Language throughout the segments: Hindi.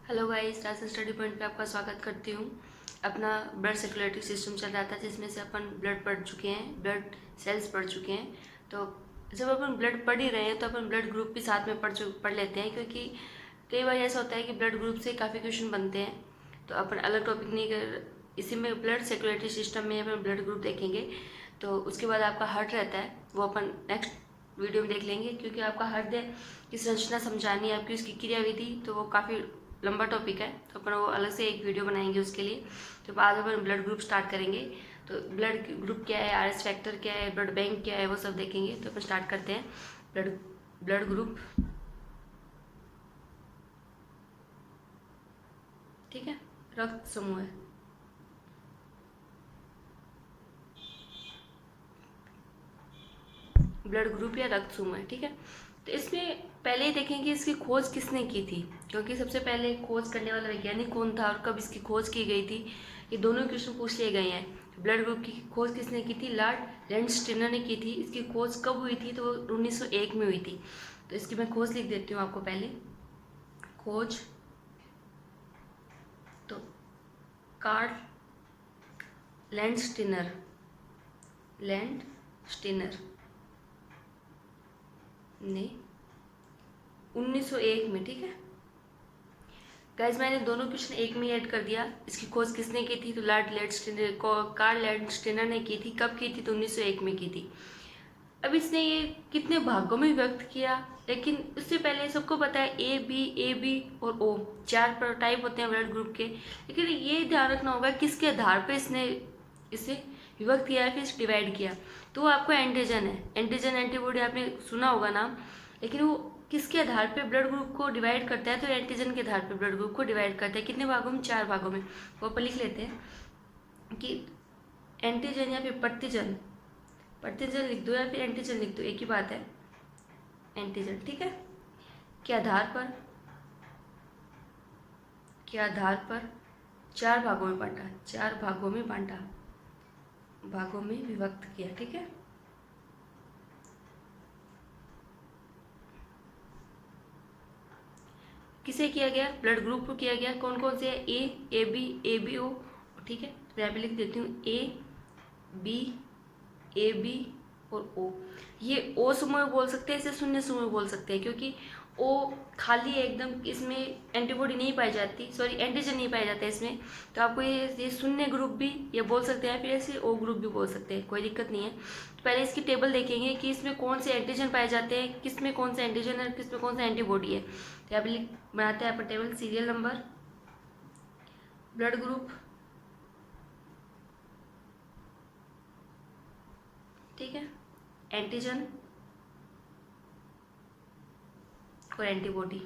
हेलो गाइस, राजन स्टडी पॉइंट पे आपका स्वागत करती हूँ। अपना ब्लड सर्कुलेटरी सिस्टम चल रहा था जिसमें से अपन ब्लड पढ़ चुके हैं, ब्लड सेल्स पढ़ चुके हैं। तो जब अपन ब्लड पढ़ ही रहे हैं तो अपन ब्लड ग्रुप भी साथ में पढ़ लेते हैं, क्योंकि कई बार ऐसा होता है कि ब्लड ग्रुप से काफ़ी क्वेश्चन बनते हैं। तो अपन अलग टॉपिक नहीं कर, इसी में ब्लड सर्कुलेटरी सिस्टम में अपन ब्लड ग्रुप देखेंगे। तो उसके बाद आपका हार्ट रहता है, वो अपन नेक्स्ट वीडियो में देख लेंगे, क्योंकि आपका हृदय की संरचना समझानी है आपकी, उसकी क्रियाविधि, तो वो काफ़ी लंबा टॉपिक है। तो अपन वो अलग से एक वीडियो बनाएंगे उसके लिए। तो आज अपन ब्लड ग्रुप स्टार्ट करेंगे। तो ब्लड ग्रुप क्या है, आरएस फैक्टर क्या है, ब्लड बैंक क्या है, वो सब देखेंगे। तो अपन स्टार्ट करते हैं। ब्लड ब्लड ग्रुप, ठीक है, रक्त समूह है। ब्लड ग्रुप या रक्त समूह है, ठीक है। तो इसमें पहले ही देखेंगे इसकी खोज किसने की थी, क्योंकि सबसे पहले खोज करने वाला वैज्ञानिक कौन था और कब इसकी खोज की गई थी, ये दोनों क्वेश्चन पूछ लिए गए हैं। ब्लड ग्रुप की खोज किसने की थी? लॉर्ड लैंडस्टीनर ने की थी। इसकी खोज कब हुई थी? तो वो 1901 में हुई थी। तो इसकी मैं खोज लिख देती हूँ आपको पहले। खोज तो कार्ल लैंडस्टीनर लैंडस्टीनर ने 1901 में, ठीक है गाइज, मैंने दोनों क्वेश्चन एक में ऐड कर दिया। इसकी खोज किसने की थी? तो लॉर्ड लैंडस्टीनर, कार्ल लैंडस्टीनर ने की थी। कब की थी? तो 1901 में की थी। अब इसने ये कितने भागों में व्यक्त किया, लेकिन उससे पहले सबको पता है ए बी और ओ, चार टाइप होते हैं ब्लड ग्रुप के। लेकिन ये ध्यान रखना होगा किसके आधार पे इसने इसे विभक्त किया है, फिर डिवाइड किया। तो वो आपको एंटीजन है, एंटीजन एंटीबॉडी आपने सुना होगा नाम, लेकिन वो किसके आधार पे ब्लड ग्रुप को डिवाइड करता है? तो एंटीजन के आधार पे ब्लड ग्रुप को डिवाइड करता है। कितने भागों में? 4 भागों में। वो अपन लिख लेते हैं कि एंटीजन या फिर प्रतिजन, प्रतिजन लिख दो या फिर एंटीजन लिख दो, एक ही बात है, एंटीजन, ठीक है, के आधार पर 4 भागों में बांटा, 4 भागों में बांटा, भागों में विभक्त किया, ठीक है। किसे किया गया? ब्लड ग्रुप को किया गया। कौन कौन से? ए बी ओ, ठीक है। तो यहाँ पे लिख देती हूँ ए बी और ओ। ये ओ समूह बोल सकते हैं, इसे शून्य समूह बोल सकते हैं, क्योंकि ओ खाली है एकदम, इसमें एंटीबॉडी नहीं पाई जाती, सॉरी एंटीजन नहीं पाया जाता इसमें। तो आपको ये शून्य ग्रुप भी ये बोल सकते हैं, फिर ऐसे ओ ग्रुप भी बोल सकते हैं, कोई दिक्कत नहीं है। तो पहले इसकी टेबल देखेंगे कि इसमें कौन से एंटीजन पाए जाते हैं, किस में कौन सा एंटीजन है, किस में कौन सा एंटीबॉडी है। तो यहाँ पे बनाते हैं अपन table. Serial number, blood group, ठीक है, एंटीजन और एंटीबॉडी,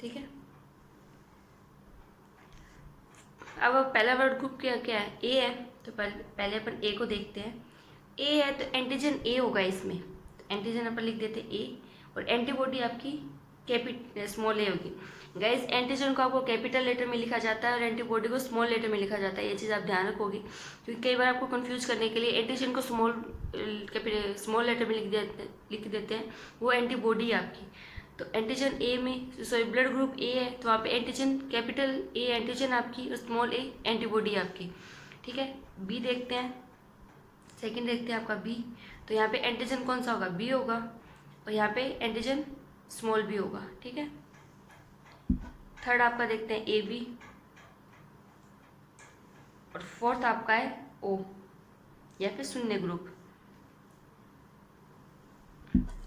ठीक है। अब पहला ब्लड ग्रुप क्या क्या है? ए है। तो पहले अपन ए को देखते हैं। ए है तो एंटीजन ए होगा इसमें, तो एंटीजन अपन लिख देते हैं ए, और एंटीबॉडी आपकी स्मॉल ए होगी। गाइस, एंटीजन को आपको कैपिटल लेटर में लिखा जाता है और एंटीबॉडी को स्मॉल लेटर में लिखा जाता है, ये चीज़ आप ध्यान रखोगे, क्योंकि कई बार आपको कंफ्यूज करने के लिए एंटीजन को स्मॉल लेटर में लिख देते हैं, वो एंटीबॉडी है आपकी। तो एंटीजन ए में, सॉरी ब्लड ग्रुप ए है, तो वहाँ पे एंटीजन कैपिटल ए एंटीजन आपकी और स्मॉल ए एंटीबॉडी आपकी, ठीक है। बी देखते हैं, सेकंड देखते हैं आपका बी। तो यहाँ पे एंटीजन कौन सा होगा? बी होगा, और यहाँ पे एंटीजन स्मॉल बी होगा, ठीक है। थर्ड आपका देखते हैं ए बी, और फोर्थ आपका है ओ या फिर शून्य ग्रुप।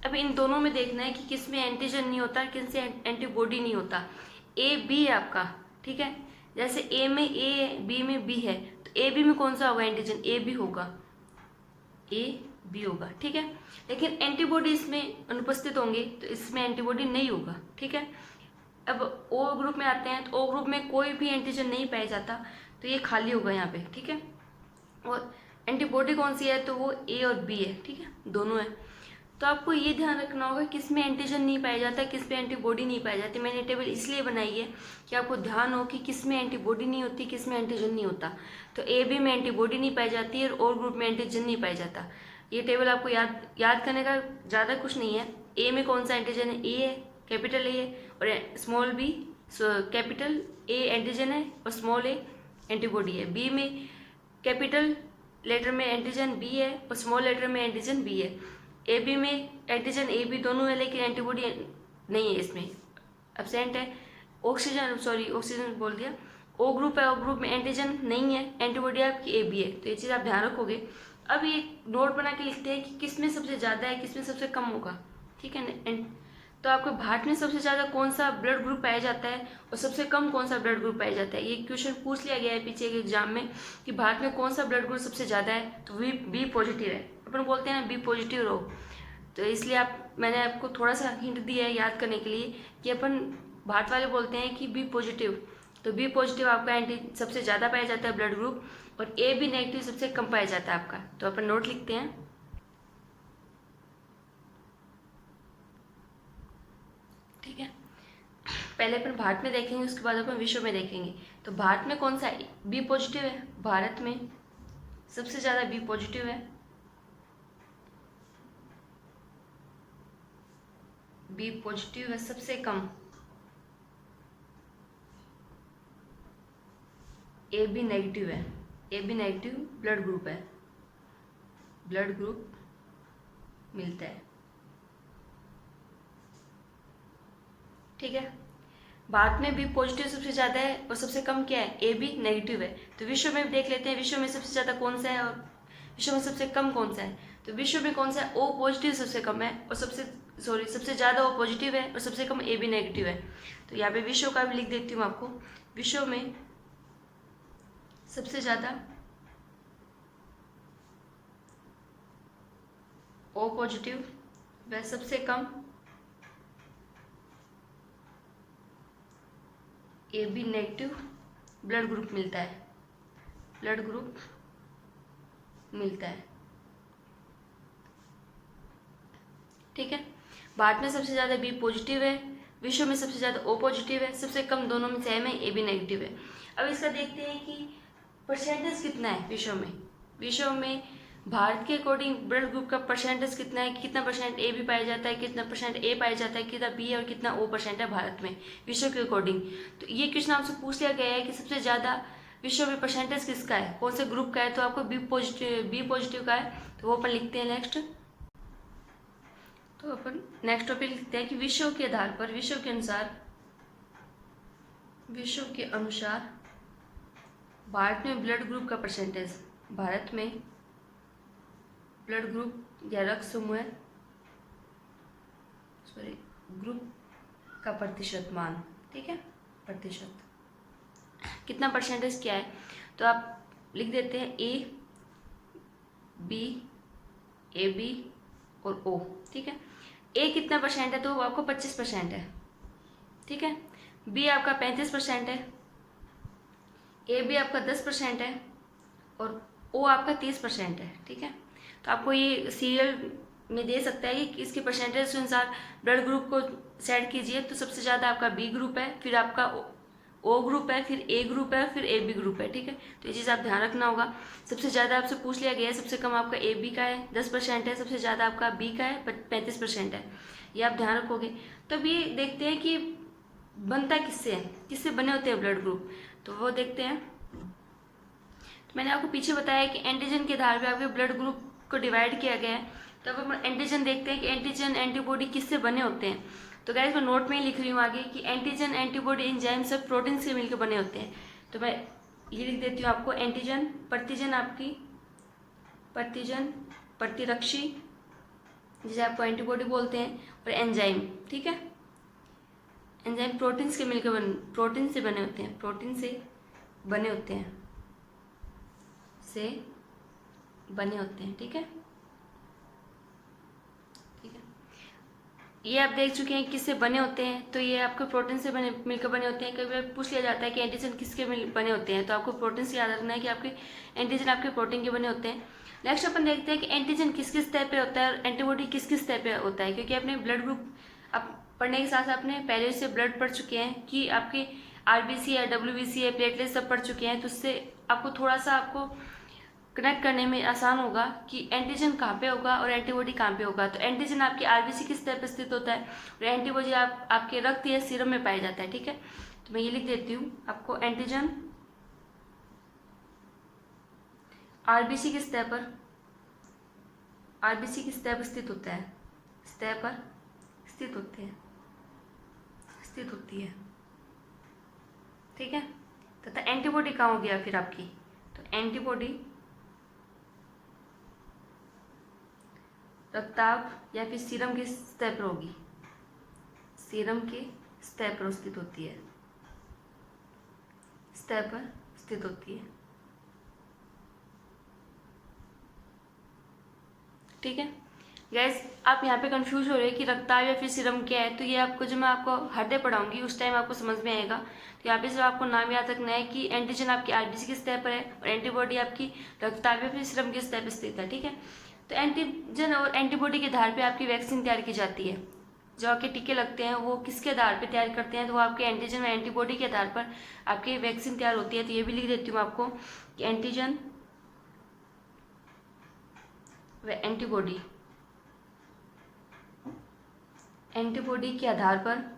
अब इन दोनों में देखना है कि किस में एंटीजन नहीं होता, किन से एंटीबॉडी नहीं होता। ए बी है आपका, ठीक है। जैसे ए में ए है, बी में बी है, तो ए बी में कौन सा होगा एंटीजन? ए बी होगा, ए बी होगा, ठीक है। लेकिन एंटीबॉडी इसमें अनुपस्थित होंगे, तो इसमें एंटीबॉडी नहीं होगा, ठीक है। अब ओ ग्रुप में आते हैं, तो ओ ग्रुप में कोई भी एंटीजन नहीं पाया जाता, तो ये खाली होगा यहाँ पे, ठीक है। और एंटीबॉडी कौन सी है? तो वो ए और बी है, ठीक है, दोनों है। तो आपको ये ध्यान रखना होगा किस में एंटीजन नहीं पाया जाता, किस में एंटीबॉडी नहीं पाई जाती। मैंने टेबल इसलिए बनाई है कि आपको ध्यान हो कि किस में एंटीबॉडी नहीं होती, किस में एंटीजन नहीं होता। तो ए बी में एंटीबॉडी नहीं पाई जाती और ग्रुप में एंटीजन नहीं पाया जाता। ये टेबल आपको याद करने का ज़्यादा कुछ नहीं है, ए में कौन सा एंटीजन है, ए है, कैपिटल ए है, और small B capital A antigen है और स्मॉल ए एंटीबॉडी है। बी में कैपिटल लेटर में एंटीजन बी है और स्मॉल लेटर में एंटीजन बी है। ए बी में एंटीजन ए बी दोनों है लेकिन एंटीबॉडी नहीं है, इसमें एब्सेंट है। ऑक्सीजन बोल दिया। ओ ग्रुप है, ओ ग्रुप में एंटीजन नहीं है, एंटीबॉडी आपकी ए बी है। तो ये चीज़ आप ध्यान रखोगे। अब ये नोट बना के लिखते हैं कि किस में सबसे ज़्यादा है, किस में सबसे कम होगा, ठीक है ना। तो आपके भारत में सबसे ज़्यादा कौन सा ब्लड ग्रुप पाया जाता है और सबसे कम कौन सा ब्लड ग्रुप पाया जाता है, ये क्वेश्चन पूछ लिया गया है पीछे के एग्जाम में कि भारत में कौन सा ब्लड ग्रुप सबसे ज़्यादा है, तो बी पॉजिटिव है। अपन बोलते हैं ना बी पॉजिटिव रहो, तो इसलिए मैंने आपको थोड़ा सा हिंट दिया है याद करने के लिए कि अपन भारत वाले बोलते हैं कि बी पॉजिटिव। तो बी पॉजिटिव आपका सबसे ज़्यादा पाया जाता है ब्लड ग्रुप, और ए बी नेगेटिव सबसे कम पाया जाता है आपका। तो अपन नोट लिखते हैं, ठीक है। पहले अपन भारत में देखेंगे, उसके बाद अपन विश्व में देखेंगे। तो भारत में कौन सा बी पॉजिटिव है, भारत में सबसे ज़्यादा बी पॉजिटिव है, बी पॉजिटिव है, सबसे कम ए बी नेगेटिव है। A B negative blood group है, ब्लड ग्रुप मिलता है, ठीक है। भारत में बी पॉजिटिव सबसे ज़्यादा है और सबसे कम क्या है, ए बी नेगेटिव है। तो विश्व में देख लेते हैं, विश्व में सबसे ज़्यादा कौन सा है और विश्व में सबसे कम कौन सा है। तो विश्व में कौन सा है, ओ पॉजिटिव सबसे कम है और सबसे ज़्यादा ओ पॉजिटिव है और सबसे कम ए बी नेगेटिव है। तो यहाँ पे विश्व का भी लिख देती हूँ आपको। विश्व में सबसे ज़्यादा ओ पॉजिटिव व सबसे कम A B negative blood group मिलता है, ब्लड ग्रुप मिलता है, ठीक है। भारत में सबसे ज़्यादा बी पॉजिटिव है, विश्व में सबसे ज़्यादा ओ पॉजिटिव है, सबसे कम दोनों में सेम है, ए बी नेगेटिव है। अब इसका देखते हैं कि परसेंटेज कितना है विश्व में। विश्व में भारत के अकॉर्डिंग ब्लड ग्रुप का परसेंटेज कितना है, कितना परसेंट ए बी पाया जाता है, कितना परसेंट ए पाया जाता है, कितना बी है और कितना ओ परसेंट है भारत में विश्व के अकॉर्डिंग। तो ये क्वेश्चन आपसे पूछ लिया गया है कि सबसे ज़्यादा विश्व में परसेंटेज किसका है, कौन से ग्रुप का है। तो आपको बी पॉजिटिव का है, तो वो अपन लिखते हैं नेक्स्ट। तो अपन नेक्स्ट टॉपिक लिखते हैं कि विश्व के आधार पर, विश्व के अनुसार भारत में ब्लड ग्रुप का परसेंटेज, भारत में ब्लड ग्रुप या रक्त समूह ग्रुप का प्रतिशत मान, ठीक है, प्रतिशत कितना परसेंटेज क्या है। तो आप लिख देते हैं ए बी और ओ, ठीक है। ए कितना परसेंट है, तो वो आपको 25% है, ठीक है। बी आपका 35% है, ए बी आपका 10% है और ओ आपका 30% है, ठीक है। तो आपको ये सीरियल में दे सकता है कि इसके परसेंटेज के अनुसार ब्लड ग्रुप को सेट कीजिए। तो सबसे ज़्यादा आपका बी ग्रुप है, फिर आपका ओ ग्रुप है, फिर ए ग्रुप है, फिर ए बी ग्रुप है, ठीक है। तो ये चीज़ आप ध्यान रखना होगा। सबसे ज़्यादा आपसे पूछ लिया गया है, सबसे कम आपका ए बी का है 10% है, सबसे ज़्यादा आपका बी का है 35% है, ये आप ध्यान रखोगे। तब ये देखते हैं कि बनता किससे है, किससे बने होते हैं ब्लड ग्रुप, तो वो देखते हैं। तो मैंने आपको पीछे बताया कि एंटीजन के आधार पर आपके ब्लड ग्रुप को डिवाइड किया गया है। तो अब हम एंटीजन देखते हैं कि एंटीजन एंटीबॉडी किससे बने होते हैं। तो गाइस मैं नोट में ही लिख रही हूँ आगे कि एंटीजन एंटीबॉडी एंजाइम सब प्रोटीन से मिलकर बने होते हैं। तो मैं ये लिख देती हूँ आपको, एंटीजन प्रतिजन आपकी प्रतिरक्षी जिसे आपको एंटीबॉडी बोलते हैं, और एंजाइम, ठीक है। एंजाइम प्रोटीन से मिलकर प्रोटीन से बने होते हैं, प्रोटीन से बने होते हैं, ठीक है। ये आप देख चुके हैं किससे बने होते हैं। तो ये आपको प्रोटीन से मिलकर बने होते हैं। कई बार पूछ लिया जाता है कि एंटीजन किसके बने होते हैं, तो आपको प्रोटीन से याद रखना है कि आपके एंटीजन आपके प्रोटीन के बने होते हैं। नेक्स्ट अपन देखते हैं कि एंटीजन किस किस तरह पे होता है और एंटीबॉडी किस किस तरह पे होता है, क्योंकि अपने ब्लड ग्रुप आप पढ़ने के साथ अपने पहले से ब्लड पढ़ चुके हैं कि आपके RBC है, WBC है, प्लेटलेट सब पढ़ चुके हैं। तो उससे आपको थोड़ा सा आपको कनेक्ट करने में आसान होगा कि एंटीजन कहाँ पे होगा और एंटीबॉडी कहाँ पे होगा। तो एंटीजन आपकी आरबीसी किस तरह पे स्थित होता है और एंटीबॉडी आपके रक्त या सीरम में पाया जाता है। ठीक है, तो मैं ये लिख देती हूँ आपको, एंटीजन आरबीसी किस सतह पर, आरबीसी किस सतह पर स्थित होता है, सतह पर स्थित होते हैं, स्थित होती है। ठीक है, तथा एंटीबॉडी कहाँ हो गया फिर आपकी, तो एंटीबॉडी रक्ताभ या फिर सीरम के सतह पर होगी, सीरम के सतह पर स्थित होती है, सतह पर स्थित होती है। ठीक है गैस, आप यहाँ पे कंफ्यूज हो रहे हैं कि रक्ताभ या फिर सीरम क्या है, तो ये आपको जब मैं आपको हृदय पढ़ाऊंगी उस टाइम आपको समझ में आएगा। तो यहाँ पे सिर्फ आपको नाम याद रखना है कि एंटीजन आपकी आरबीसी की सतह पर है और एंटीबॉडी आपकी रक्ताभ या फिर सीरम की सतह पर स्थित है। ठीक है, तो एंटीजन और एंटीबॉडी के आधार पर आपकी वैक्सीन तैयार की जाती है। जो आपके टीके लगते हैं वो किसके आधार पर तैयार करते हैं, तो वो आपके एंटीजन और एंटीबॉडी के आधार पर आपकी वैक्सीन तैयार होती है। तो ये भी लिख देती हूँ आपको कि एंटीजन व एंटीबॉडी, एंटीबॉडी के आधार पर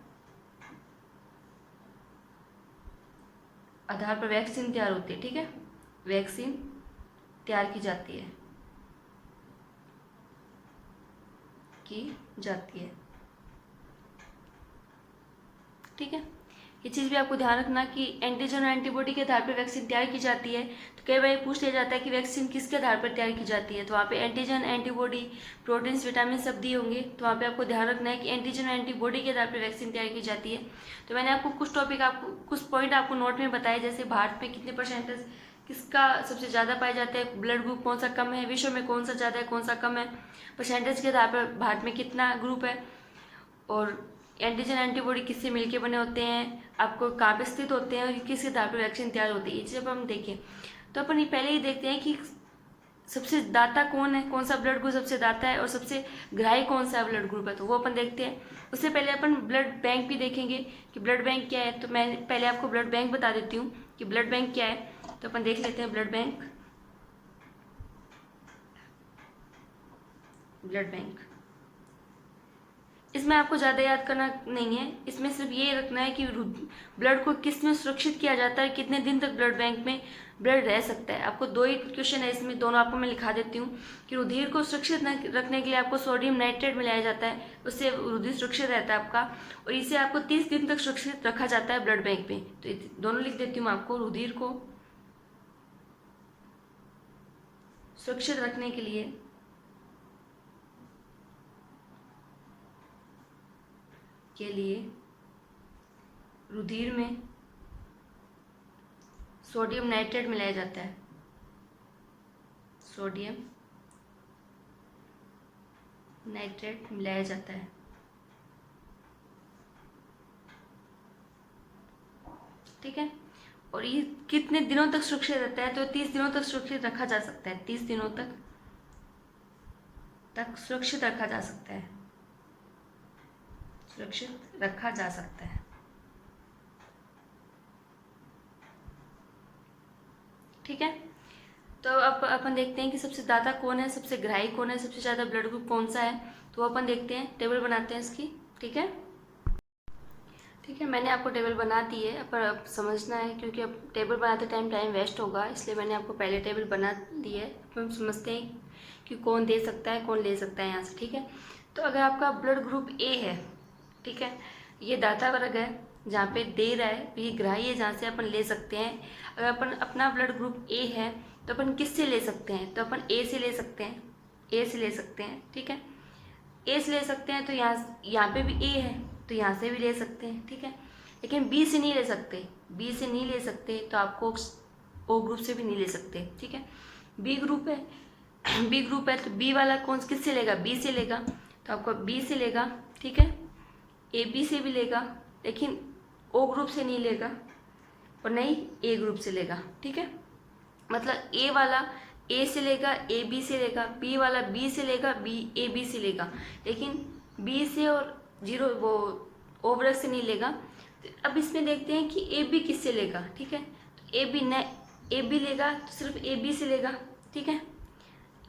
वैक्सीन तैयार होती है। ठीक है, वैक्सीन तैयार की जाती है, ठीक है, ये चीज़ भी आपको ध्यान रखना कि एंटीजन और एंटीबॉडी के आधार पर वैक्सीन तैयार की जाती है। तो कई बार पूछ लिया जाता है कि वैक्सीन किसके आधार पर तैयार की जाती है, तो वहाँ पे एंटीजन, एंटीबॉडी, प्रोटीन्स, विटामिन सब दिए होंगे। तो वहाँ पे आपको ध्यान रखना है कि एंटीजन और एंटीबॉडी के आधार पर वैक्सीन तैयार की जाती है। तो मैंने आपको कुछ टॉपिक, आपको कुछ पॉइंट आपको नोट में बताए, जैसे भारत में कितने परसेंटेज किसका सबसे ज़्यादा पाया जाता है, ब्लड ग्रुप कौन सा कम है, विश्व में कौन सा ज़्यादा है कौन सा कम है, परसेंटेज के आधार पर भारत में कितना ग्रुप है, और एंटीजन एंटीबॉडी किससे मिलके बने होते हैं, आपको कहाँ पे स्थित होते हैं और किसके आधार पर वैक्सीन तैयार होती है। जब हम देखें तो अपन पहले ही देखते हैं कि सबसे दाता कौन है, कौन सा ब्लड ग्रुप सबसे दाता है और सबसे ग्राही कौन सा ब्लड ग्रुप है, तो वो अपन देखते हैं। उससे पहले अपन ब्लड बैंक भी देखेंगे कि ब्लड बैंक क्या है। तो मैं पहले आपको ब्लड बैंक बता देती हूँ कि ब्लड बैंक क्या है। तो अपन देख लेते हैं ब्लड बैंक, ब्लड बैंक इसमें आपको ज़्यादा याद करना नहीं है, इसमें सिर्फ ये रखना है कि ब्लड को किस में सुरक्षित किया जाता है, कितने दिन तक ब्लड बैंक में ब्लड रह सकता है। आपको दो ही क्वेश्चन है इसमें, दोनों आपको मैं लिखा देती हूँ कि रुधिर को सुरक्षित रखने के लिए आपको सोडियम नाइट्रेट मिलाया जाता है, उससे रुधिर सुरक्षित रहता है आपका, और इसे आपको 30 दिन तक सुरक्षित रखा जाता है ब्लड बैंक में। तो दोनों लिख देती हूँ आपको, रुधिर को सुरक्षित रखने के लिए रुधिर में सोडियम नाइट्रेट मिलाया जाता है, सोडियम नाइट्रेट मिलाया जाता है। ठीक है, और ये कितने दिनों तक सुरक्षित रहता है, तो 30 दिनों तक सुरक्षित रखा जा सकता है, 30 दिनों तक सुरक्षित रखा जा सकता है, सुरक्षित रखा जा सकता है। ठीक है, तो अब अपन देखते हैं कि सबसे दाता कौन है, सबसे ग्राही कौन है, सबसे ज़्यादा ब्लड ग्रुप कौन सा है। तो अपन देखते हैं, टेबल बनाते हैं इसकी। ठीक है, ठीक है, मैंने आपको टेबल बना दी है, पर अब समझना है क्योंकि अब टेबल बनाते टाइम वेस्ट होगा, इसलिए मैंने आपको पहले टेबल बना दी है। अब हम समझते हैं कि कौन दे सकता है, कौन ले सकता है यहाँ से। ठीक है, तो अगर आपका ब्लड ग्रुप ए है, ठीक है, ये दाता वर्ग है जहाँ पे दे रहा है, ये ग्राही है जहाँ से अपन ले सकते हैं। अगर अपन अपना ब्लड ग्रुप ए है तो अपन किससे ले सकते हैं, तो अपन ए से ले सकते हैं, ए से ले सकते हैं। ठीक है, ए से ले सकते हैं, तो यहाँ पे भी ए है तो यहाँ से भी ले सकते हैं। ठीक है, लेकिन बी से नहीं ले सकते, बी से नहीं ले सकते तो आपको ओ ग्रुप से भी नहीं ले सकते। ठीक है, बी ग्रुप है, बी ग्रुप है तो बी वाला कौन किससे लेगा, बी से लेगा, तो आपको बी से लेगा। ठीक है, ए बी से भी लेगा लेकिन ओ ग्रुप से नहीं लेगा और नहीं ए ग्रुप से लेगा। ठीक है, मतलब ए वाला ए से लेगा, ए बी से लेगा, बी वाला बी से लेगा, बी ए बी से लेगा, लेकिन बी से और जीरो वो ओ वर्ग से नहीं लेगा। तो अब इसमें देखते हैं कि ए बी किससे लेगा। ठीक है, तो ए बी न ए बी लेगा तो सिर्फ ए बी से लेगा, ठीक है।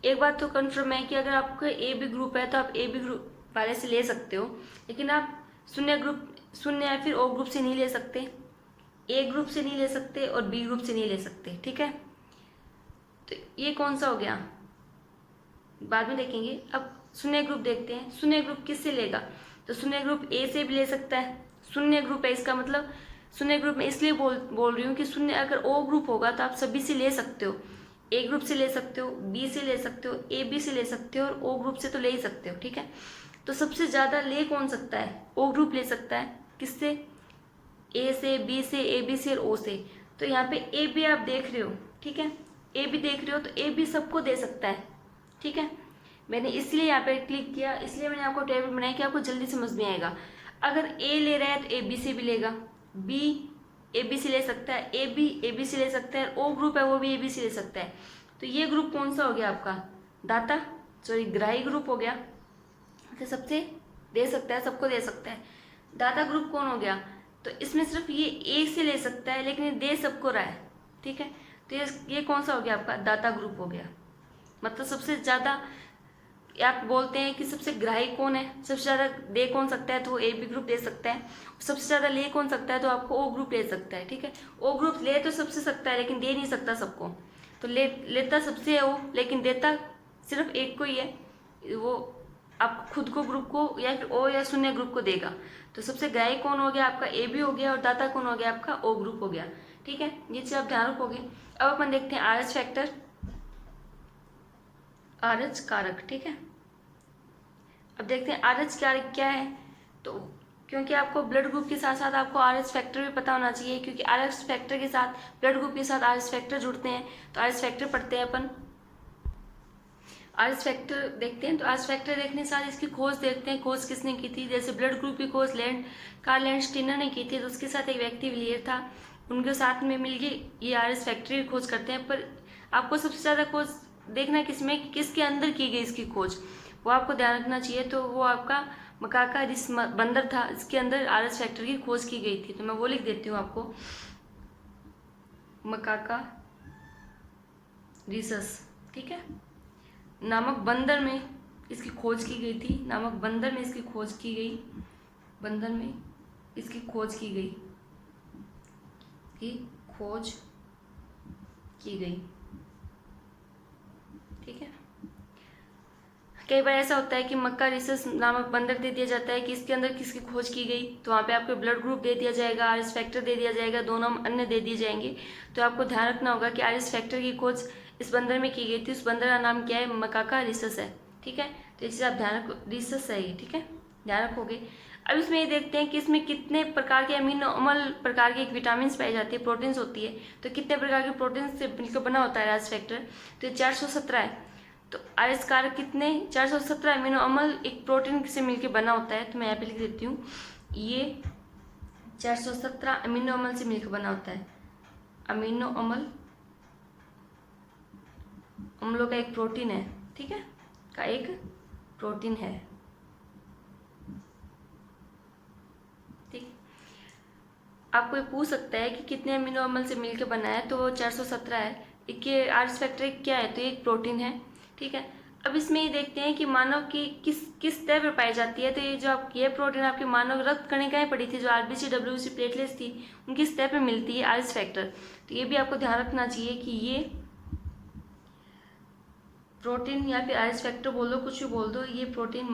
एक बात तो कन्फर्म है कि अगर आपका ए बी ग्रुप है तो आप ए बी ग्रुप वाले से ले सकते हो, लेकिन आप शून्य या फिर ओ ग्रुप से नहीं ले सकते, ए ग्रुप से नहीं ले सकते और बी ग्रुप से नहीं ले सकते। ठीक है, तो ये कौन सा हो गया, बाद में देखेंगे। अब शून्य ग्रुप देखते हैं, शून्य ग्रुप किससे लेगा, तो शून्य ग्रुप ए से भी ले सकता है। शून्य ग्रुप है, इसका मतलब शून्य ग्रुप में इसलिए बोल रही हूँ कि शून्य अगर ओ ग्रुप होगा तो आप सभी से ले सकते हो, ए ग्रुप से ले सकते हो, बी से ले सकते हो, ए बी से ले सकते हो और ओ ग्रुप से तो ले ही सकते हो। ठीक है, तो सबसे ज़्यादा ले कौन सकता है, ओ ग्रुप ले सकता है। किससे, ए से, बी से, ए बी से और ओ से। तो यहाँ पे ए बी आप देख रहे हो, ठीक है, ए बी देख रहे हो, तो ए बी सबको दे सकता है। ठीक है, मैंने इसलिए यहाँ पे क्लिक किया, इसलिए मैंने आपको टेबल बनाया कि आपको जल्दी समझ में आएगा। अगर ए ले रहा है तो ए बी से भी लेगा, बी ए बी से ले सकता है, ए बी से ले सकता है, ओ ग्रुप है वो भी ए बी से ले सकता है। तो ये ग्रुप कौन सा हो गया आपका, ग्राही ग्रुप हो गया, तो सबसे दे सकता है, सबको दे सकता है। दाता ग्रुप कौन हो गया, तो इसमें सिर्फ ये ए से ले सकता है लेकिन ये दे सबको रहा है। ठीक है, तो ये कौन सा हो गया आपका, दाता ग्रुप हो गया। मतलब सबसे ज़्यादा आप बोलते हैं कि सबसे ग्राही कौन है, सबसे ज़्यादा दे कौन सकता है, तो वो ए बी ग्रुप दे सकता है। सबसे ज़्यादा ले कौन सकता है, तो आपको ओ ग्रुप ले सकता है। ठीक है, ओ ग्रुप ले तो सबसे सकता है लेकिन दे नहीं सकता सबको, तो लेता सबसे है वो, लेकिन देता सिर्फ एक को ही है, वो आप खुद को ग्रुप को या फिर ओ या शून्य ग्रुप को देगा। तो सबसे ग्राही कौन हो गया आपका, ए बी हो गया, और दाता कौन हो गया आपका, ओ ग्रुप हो गया। ठीक है, ये चीज़ आप ध्यान रखोगे। अब अपन देखते हैं R H factor, R H कारक। ठीक है, अब देखते हैं आर एच कारक क्या है। तो क्योंकि आपको ब्लड ग्रुप के साथ साथ आपको आर एच फैक्टर भी पता होना चाहिए, क्योंकि आर एच फैक्टर के साथ ब्लड ग्रुप के साथ आर एच फैक्टर जुड़ते हैं, तो आर एच फैक्टर पढ़ते हैं अपन। आर एच फैक्टर देखते हैं, तो आर एच फैक्टर देखने के साथ इसकी खोज देखते हैं, खोज किसने की थी। जैसे ब्लड ग्रुप की खोज कार्ल लैंडस्टीनर ने की थी, तो उसके साथ एक व्यक्ति विलियर था, उनके साथ में मिलकर ये आर एच फैक्टर की खोज करते हैं। पर आपको सबसे ज़्यादा खोज देखना किसमें, किसके अंदर की गई इसकी खोज, वो आपको ध्यान रखना चाहिए। तो वो आपका मकाका रिस बंदर था, इसके अंदर आर एच फैक्टर की खोज की गई थी। तो मैं वो लिख देती हूँ आपको, मकाका रिसस, ठीक है, नामक बंदर में इसकी खोज की गई थी, नामक बंदर में इसकी खोज की गई, बंदर में इसकी खोज की गई, खोज की गई। ठीक है, कई बार ऐसा होता है कि मक्का रिसस नामक बंदर दे दिया जाता है कि इसके अंदर किसकी खोज की गई, तो वहाँ पे आपको ब्लड ग्रुप दे दिया जाएगा, आर एस फैक्टर दे दिया जाएगा, दोनों अन्य दे दिए जाएंगे। तो आपको ध्यान रखना होगा कि आर एस फैक्टर की खोज इस बंदर में की गई थी, उस बंदर का नाम क्या है, मकाका रिसस है। ठीक है, तो इसे आप ध्यान रखो, रिसस है ये। ठीक है, ध्यान रखोगे। अब इसमें ये देखते हैं कि इसमें कितने प्रकार के अमीनो अम्ल प्रकार के विटामिन पाई जाती है, प्रोटीन्स होती है। तो कितने प्रकार के प्रोटीन से मिलकर बना होता है आर एस फैक्टर, तो 417 है। तो आर एस कारक कितने, 417 अमीनो अम्ल एक प्रोटीन से मिलकर बना होता है। तो मैं यहाँ पे लिख देती हूँ, ये 417 अमीनो अम्ल से मिलकर बना होता है। अमीनो अम्लों का एक प्रोटीन है, ठीक है, का एक प्रोटीन है। ठीक, आपको ये पूछ सकता है कि कितने अमीनो अम्ल से मिलकर बना है, तो वो 417 है। ये आर एस फैक्टर क्या है, तो ये एक प्रोटीन है। ठीक है, अब इसमें ये देखते हैं कि मानव की किस तह पर पाई जाती है। तो ये जो ये प्रोटीन आपके मानव रक्त कणिकाएं पड़ी थी, जो आरबीसी डब्ल्यूबीसी प्लेटलेट्स थी, उनकी सतह पर मिलती है आर एस फैक्टर। तो ये भी आपको ध्यान रखना चाहिए कि ये प्रोटीन या फिर आर एस फैक्टर बोल दो, कुछ भी बोल दो, ये प्रोटीन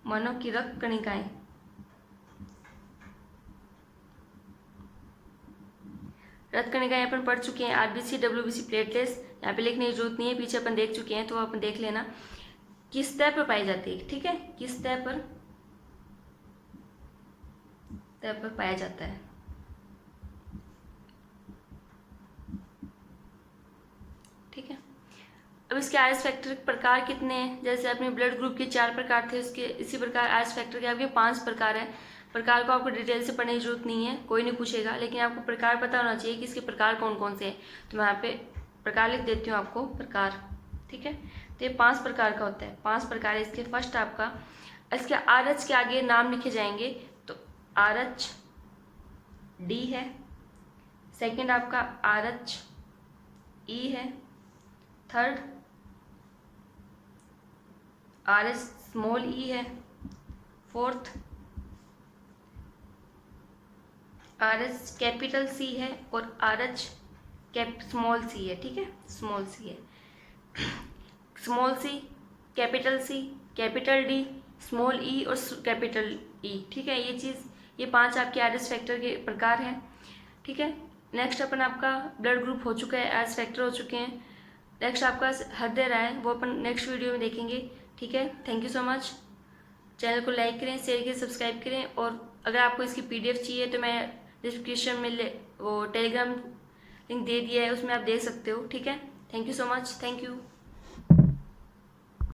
मानव की रक्त कणिकाएं, रक्त कणिकाएं अपन पढ़ चुके हैं, आरबीसी डब्ल्यूबीसी प्लेटलेट्स, यहाँ पे लिखने की जरूरत नहीं है, पीछे अपन देख चुके हैं, तो अपन देख लेना किस सतह पर पाई जाती है। ठीक है, किस सतह पर पाया जाता है। ठीक है, अब इसके आर एस फैक्टर के प्रकार कितने हैं, जैसे अपने ब्लड ग्रुप के 4 प्रकार थे, उसके इसी प्रकार आर एस फैक्टर के आपके 5 प्रकार है। प्रकार को आपको डिटेल से पढ़ने की जरूरत नहीं है, कोई नहीं पूछेगा, लेकिन आपको प्रकार पता होना चाहिए कि इसके प्रकार कौन कौन से हैं। तो मैं यहाँ पे प्रकार लिख देती हूँ आपको, प्रकार। ठीक है, तो ये 5 प्रकार का होता है, 5 प्रकार है इसके। फर्स्ट आपका, इसके आर एच के आगे नाम लिखे जाएंगे, तो आर एच डी है। सेकेंड आपका आर एच ई है। Third R H small E है। Fourth R H capital C है और आर एच स्मॉल सी है। ठीक है, स्मॉल सी है। Small C, capital D, small ई और कैपिटल ई। ठीक है, ये चीज़, ये 5 आपके आर एस फैक्टर के प्रकार हैं। ठीक है, नेक्स्ट अपन आपका ब्लड ग्रुप हो चुका है, आर एस फैक्टर हो चुके हैं। नेक्स्ट आपका हृदय रहा है, वो अपन नेक्स्ट वीडियो में देखेंगे। ठीक है, thank you so much. Channel को लाइक करें, शेयर करें, सब्सक्राइब करें। और अगर आपको इसकी PDF चाहिए तो मैं डिस्क्रिप्शन में वो टेलीग्राम लिंक दे दिया है, उसमें आप दे सकते हो। ठीक है, thank you so much, thank you.